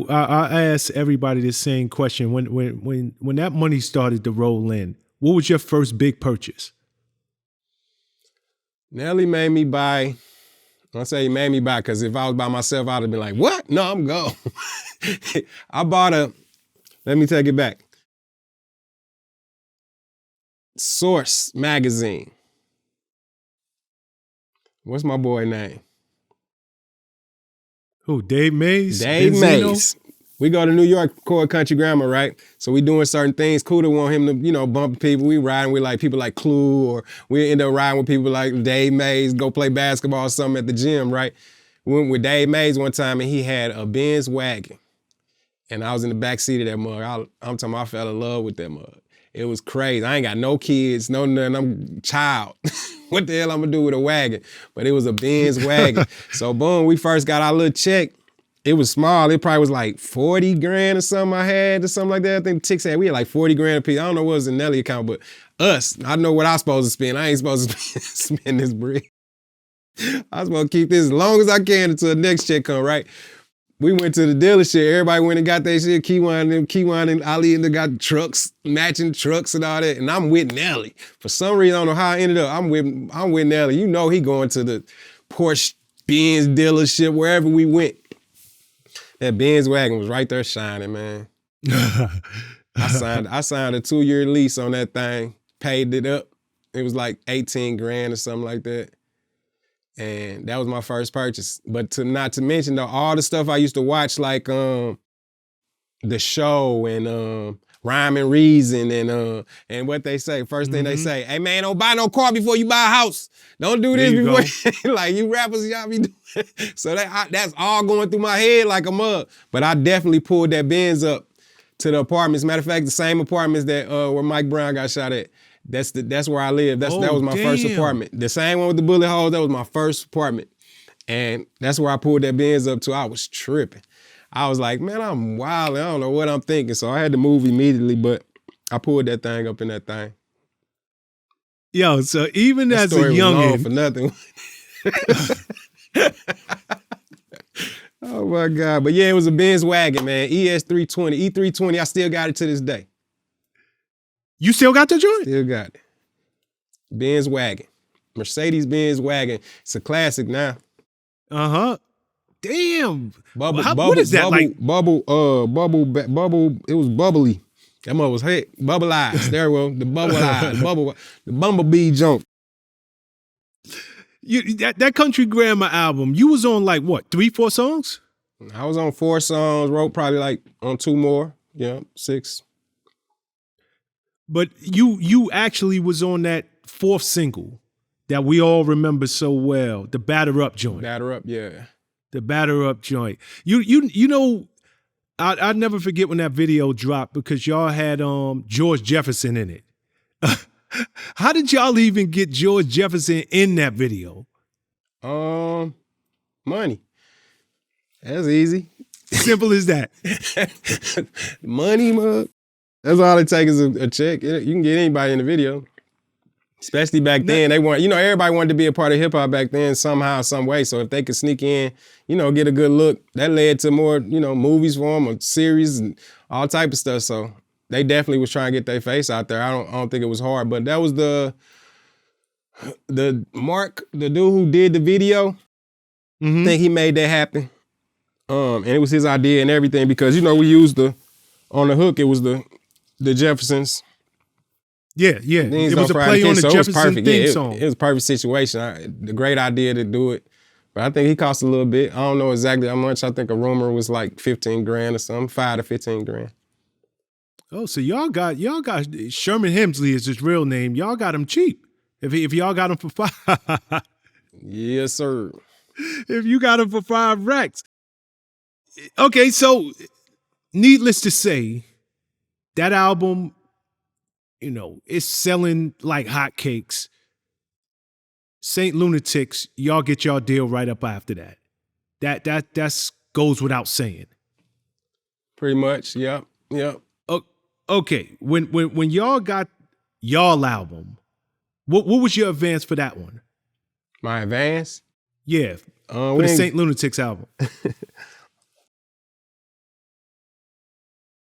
I ask everybody the same question. When that money started to roll in, what was your first big purchase? Nelly made me buy. I say he made me buy because if I was by myself, I'd have been like, "What? No, I'm gone." I bought a. Let me take it back. Source magazine. What's my boy name? Who? Dave Mays? Dave Mays. We go to New York, Core Country Grammar, right? So we doing certain things. Cuda want him to, bump people. We riding with like people like Clue, or we end up riding with people like Dave Mays, go play basketball or something at the gym, right? We went with Dave Mays one time and he had a Benz wagon. And I was in the back seat of that mug. I'm talking about I fell in love with that mug. It was crazy. I ain't got no kids, no nothing. I'm a child. What the hell I'm gonna do with a wagon? But it was a Benz wagon. So boom, we first got our little check. It was small. It probably was like 40 grand or something I had or something like that. I think Tix had, we had like 40 grand a piece. I don't know what was in Nelly account, but us, I know what I was supposed to spend. I ain't supposed to spend this bread. I was supposed to keep this as long as I can until the next check come, right? We went to the dealership. Everybody went and got their shit. Keywan and Ali and they got trucks, matching trucks and all that. And I'm with Nelly. For some reason, I don't know how I ended up. I'm with Nelly. You know he going to the Porsche Benz dealership, wherever we went. That Benz wagon was right there shining, man. I signed a 2-year lease on that thing, paid it up. It was like 18 grand or something like that. And that was my first purchase. But not to mention though, all the stuff I used to watch, like The Show and Rhyme and Reason and what they say. First thing they say, hey man, don't buy no car before you buy a house. Don't do this before like you rappers, y'all be doing. So that's all going through my head like a mug. But I definitely pulled that Benz up to the apartments. Matter of fact, the same apartments that where Mike Brown got shot at. That's where I lived. That was my first apartment. The same one with the bullet holes, that was my first apartment. And that's where I pulled that Benz up to. I was tripping. I was like, man, I'm wild. I don't know what I'm thinking. So I had to move immediately, but I pulled that thing up in that thing. Yo, so even that as a youngin' for nothing. Oh my God. But yeah, it was a Benz wagon, man. ES320, E320. I still got it to this day. You still got the joint? Still got it. Benz wagon. Mercedes-Benz wagon. It's a classic now. Uh-huh. Damn. Bubble, what is that bubble, like? Bubble. It was bubbly. That mother was bubble eyes. There we go. The bubble eyes. The bumblebee jump. That Country Grammar album, you was on like what, 3-4 songs? I was on 4 songs, wrote probably like on 2 more. Yeah, 6. But you actually was on that 4th single that we all remember so well, the Batter Up joint. Batter Up, yeah. The Batter Up joint. You know, I'll never forget when that video dropped because y'all had George Jefferson in it. How did y'all even get George Jefferson in that video? Money. That's easy. Simple as that. Money, mug. That's all it takes is a check. You can get anybody in the video. Especially back then, everybody wanted to be a part of hip hop back then somehow, some way. So if they could sneak in, get a good look, that led to more, movies for them or series and all type of stuff. So they definitely was trying to get their face out there. I don't think it was hard, but that was the Mark, the dude who did the video. I think he made that happen. And it was his idea and everything because we used on the hook. It was the Jeffersons. Yeah. It was a play on the Jefferson theme song. It was a perfect situation. The great idea to do it. But I think he cost a little bit. I don't know exactly how much. I think a rumor was like 15 grand or something, 5 to 15 grand. Oh, so y'all got Sherman Hemsley is his real name. Y'all got him cheap. If y'all got him for 5. Yes, sir. If you got him for 5 racks. Okay, so needless to say, that album, it's selling like hotcakes. St. Lunatics, y'all get y'all deal right up after that. That goes without saying. Pretty much, yep. Okay, when y'all got y'all album, what was your advance for that one? My advance? Yeah, for the St. Lunatics album.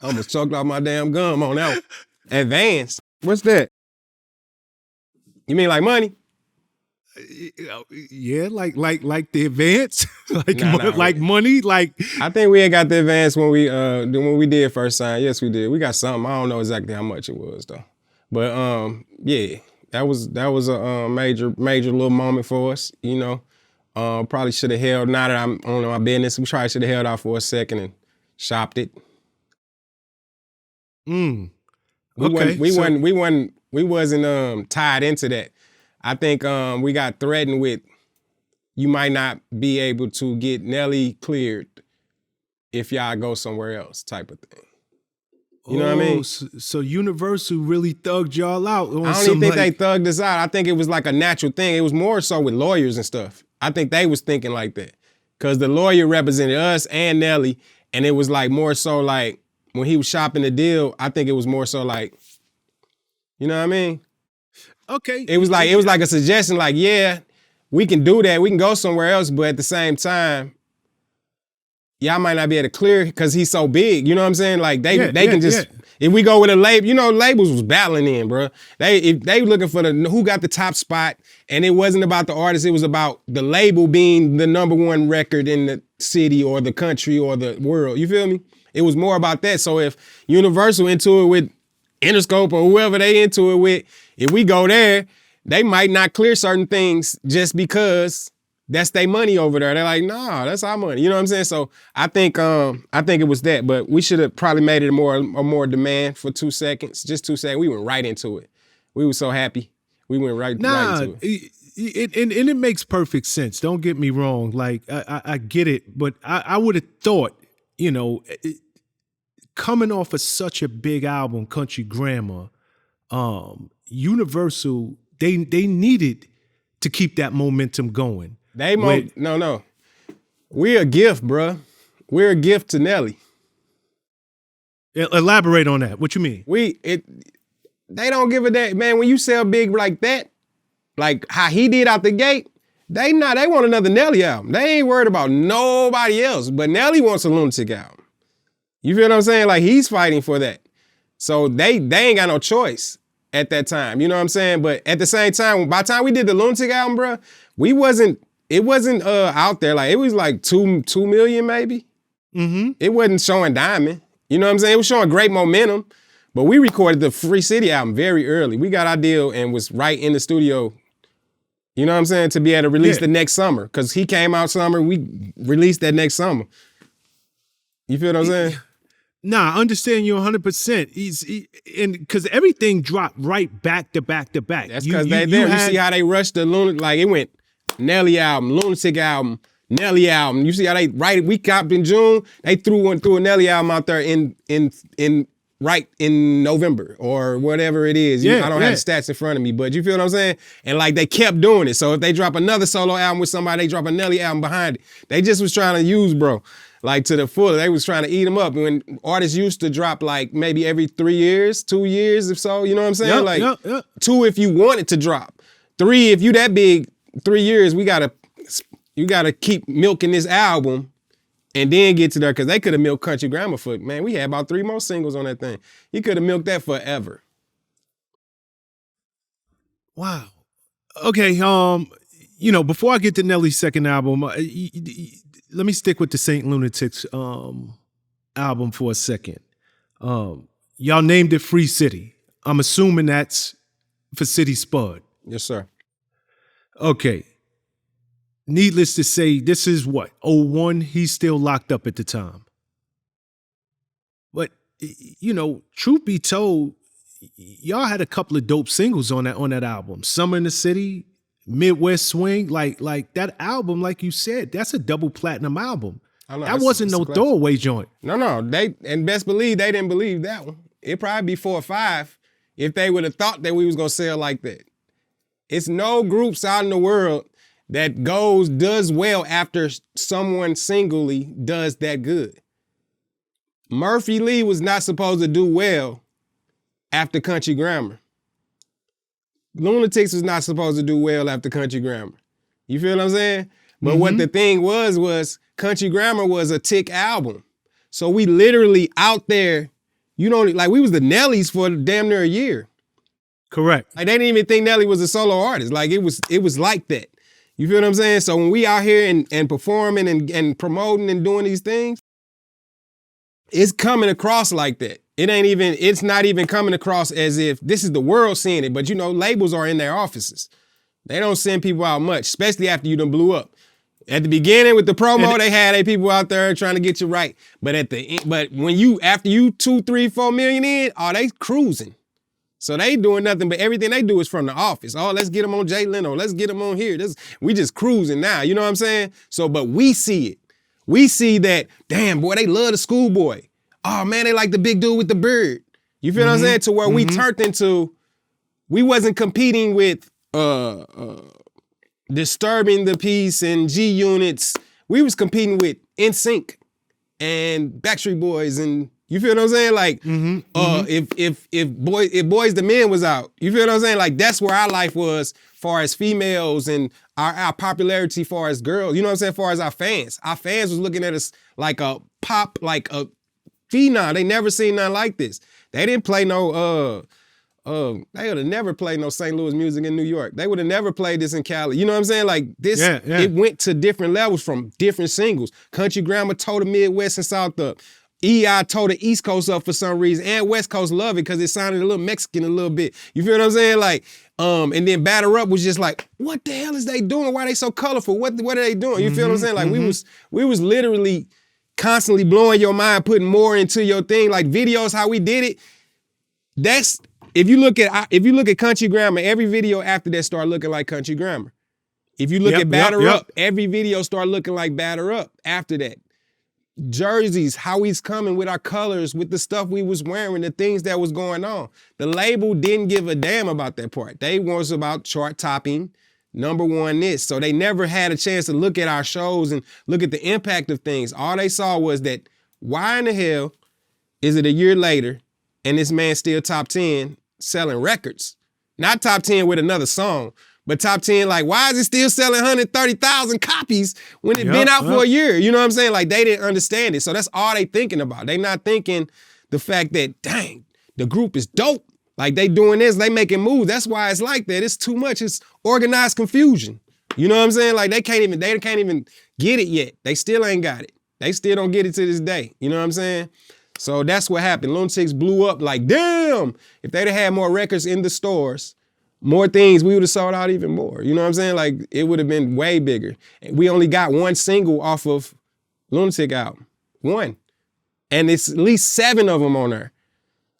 I almost choked off my damn gum on that one. Advance. What's that? You mean like money? Yeah, like the advance, Nah. like money, like. I think we ain't got the advance when we did first sign. Yes, we did. We got something. I don't know exactly how much it was though. But yeah, that was a major little moment for us. You know, probably should have held. Now that I'm on my business, we probably should have held out for a second and shopped it. Okay. We wasn't tied into that. I think we got threatened with you might not be able to get Nelly cleared if y'all go somewhere else type of thing. You know what I mean? So Universal really thugged y'all out. I don't even think they thugged us out. I think it was like a natural thing. It was more so with lawyers and stuff. I think they was thinking like that. Because the lawyer represented us and Nelly, and it was like more so like when he was shopping the deal, I think it was more so like, you know what I mean? Okay. It was like a suggestion, like, yeah, we can do that. We can go somewhere else, but at the same time, y'all might not be able to clear because he's so big. You know what I'm saying? Like they can just if we go with a label, you know, labels was battling in, bro. If they looking for who got the top spot, and it wasn't about the artist, it was about the label being the #1 record in the city or the country or the world. You feel me? It was more about that. So if Universal into it with Interscope or whoever they into it with, if we go there, they might not clear certain things just because that's their money over there. They're like, nah, that's our money. You know what I'm saying? So I think it was that, but we should have probably made it a more demand for 2 seconds, just 2 seconds. We went right into it. We were so happy. We went right into it. And it makes perfect sense. Don't get me wrong. Like I get it, but I would have thought, you know, coming off of such a big album, Country Grammar, Universal, they needed to keep that momentum going. No. We're a gift, bruh. We're a gift to Nelly. Elaborate on that. What you mean? They don't give a damn, man. When you sell big like that, like how he did out the gate, they want another Nelly album. They ain't worried about nobody else, but Nelly wants a Lunatic album. You feel what I'm saying? Like he's fighting for that. So they ain't got no choice at that time. You know what I'm saying? But at the same time, by the time we did the Lunatic album, bruh, it wasn't out there. Like it was like 2 million maybe. Mm-hmm. It wasn't showing diamond. You know what I'm saying? It was showing great momentum. But we recorded the Free City album very early. We got our deal and was right in the studio, you know what I'm saying, to be able to release the next summer. Because he came out summer, we released that next summer. You feel what I'm saying? Nah, I understand you 100%. And because everything dropped right back to back to back. That's because you see how they rushed the Lunatic, like it went Nelly album, Lunatic album, Nelly album. You see how we copped in June, they threw a Nelly album out there in November or whatever it is. I don't have the stats in front of me, but you feel what I'm saying? And like they kept doing it. So if they drop another solo album with somebody, they drop a Nelly album behind it. They just was trying to use, bro, like to the full. They was trying to eat them up. When artists used to drop like maybe every 3 years, 2 years, if so, you know what I'm saying? 2 if you want it to drop. 3 if you that big, 3 years, you gotta keep milking this album and then get to there, because they could have milked Country Grammar for, man, we had about 3 more singles on that thing. He could have milked that forever. Wow. Okay, before I get to Nelly's second album, let me stick with the Saint Lunatics album for a second. Y'all named it Free City. I'm assuming that's for City Spud. Yes, sir. Okay. Needless to say, this is what, 01? He's still locked up at the time. But, truth be told, y'all had a couple of dope singles on that album. Summer in the City, Midwest Swing, like that album, like you said, that's a double platinum album. That wasn't no throwaway joint. No, and best believe they didn't believe that one. It'd probably be 4 or 5 if they would have thought that we was gonna sell like that. It's no groups out in the world that does well after someone singly does that good. Murphy Lee was not supposed to do well after Country Grammar. Lunatics was not supposed to do well after Country Grammar. You feel what I'm saying? But what the thing was Country Grammar was a tick album. So we literally out there You don't like we was the Nellys for damn near a year. Correct. Like they didn't even think Nelly was a solo artist. Like it was like that. You feel what I'm saying? So when we out here and performing and promoting and doing these things, it's coming across like that. It's not even coming across as if this is the world seeing it. But you know, labels are in their offices. They don't send people out much, especially after you done blew up. At the beginning with the promo, they had their people out there trying to get you right. But after you 2, 3, 4 million in, they cruising. So they doing nothing, but everything they do is from the office. Oh, let's get them on Jay Leno. Let's get them on here. We just cruising now. You know what I'm saying? So, but we see it. We see that, damn, boy, they love the schoolboy. Oh, man, they like the big dude with the beard. You feel what I'm saying? To where we turned into, we wasn't competing with Disturbing the Peace and G Units. We was competing with NSYNC and Backstreet Boys and you feel what I'm saying? Like, if Boys the Men was out, you feel what I'm saying? Like, that's where our life was, far as females and our popularity, far as girls. You know what I'm saying? Far as our fans was looking at us like a pop, like a phenom. They never seen nothing like this. They didn't play no. They would have never played no St. Louis music in New York. They would have never played this in Cali. You know what I'm saying? Like this, It went to different levels from different singles. Country Grammar tore the Midwest and South up. EI tore the East Coast up for some reason, and West Coast love it because it sounded a little Mexican a little bit. You feel what I'm saying? Like, and then Batter Up was just like, what the hell is they doing? Why are they so colorful? What are they doing? You feel what I'm saying? Like we was literally constantly blowing your mind, putting more into your thing. Like videos, how we did it. That's if you look at Country Grammar, every video after that started looking like Country Grammar. If you look at Batter Up, every video started looking like Batter Up after that. Jerseys, how he's coming with our colors, with the stuff we was wearing, the things that was going on. The label didn't give a damn about that part. They was about chart topping, number one this. So they never had a chance to look at our shows and look at the impact of things. All they saw was that, why in the hell is it a year later and this man still top 10 selling records? Not top 10 with another song, but top 10, like, why is it still selling 130,000 copies when it been out for a year? You know what I'm saying? Like, they didn't understand it. So that's all they thinking about. They not thinking the fact that, dang, the group is dope. Like, they doing this, they making moves. That's why it's like that. It's too much. It's organized confusion. You know what I'm saying? Like, they can't even get it yet. They still ain't got it. They still don't get it to this day. You know what I'm saying? So that's what happened. Lunatics blew up like, damn, if they'd have had more records in the stores, more things, we would have sold out even more. You know what I'm saying? Like, it would have been way bigger. We only got one single off of Lunatic album. One. And it's at least 7 of them on there.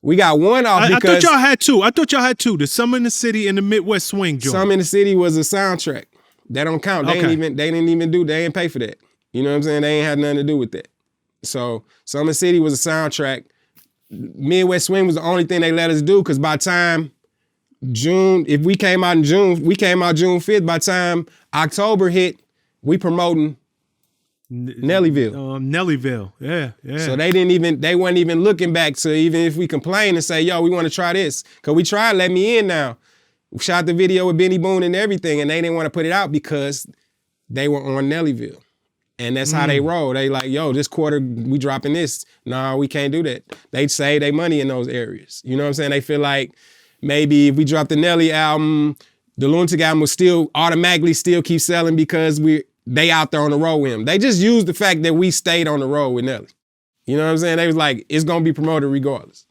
We got one off because... I thought y'all had two. The Summer in the City and the Midwest Swing joint. Summer in the City was a soundtrack. That don't count. They didn't pay for that. You know what I'm saying? They ain't had nothing to do with that. So Summer in the City was a soundtrack. Midwest Swing was the only thing they let us do because by time... June, if we came out in June, we came out June 5th. By the time October hit, we promoting Nellyville. Nellyville, yeah. So they weren't even looking back to even if we complain and say, yo, we want to try this. Cause we tried Let Me In now. We shot the video with Benny Boone and everything, and they didn't want to put it out because they were on Nellyville. And that's how they roll. They like, yo, this quarter we dropping this. No, we can't do that. They save their money in those areas. You know what I'm saying? They feel like, maybe if we dropped the Nelly album, the Lunatic album will still automatically still keep selling because they out there on the road with him. They just used the fact that we stayed on the road with Nelly. You know what I'm saying? They was like, it's gonna be promoted regardless.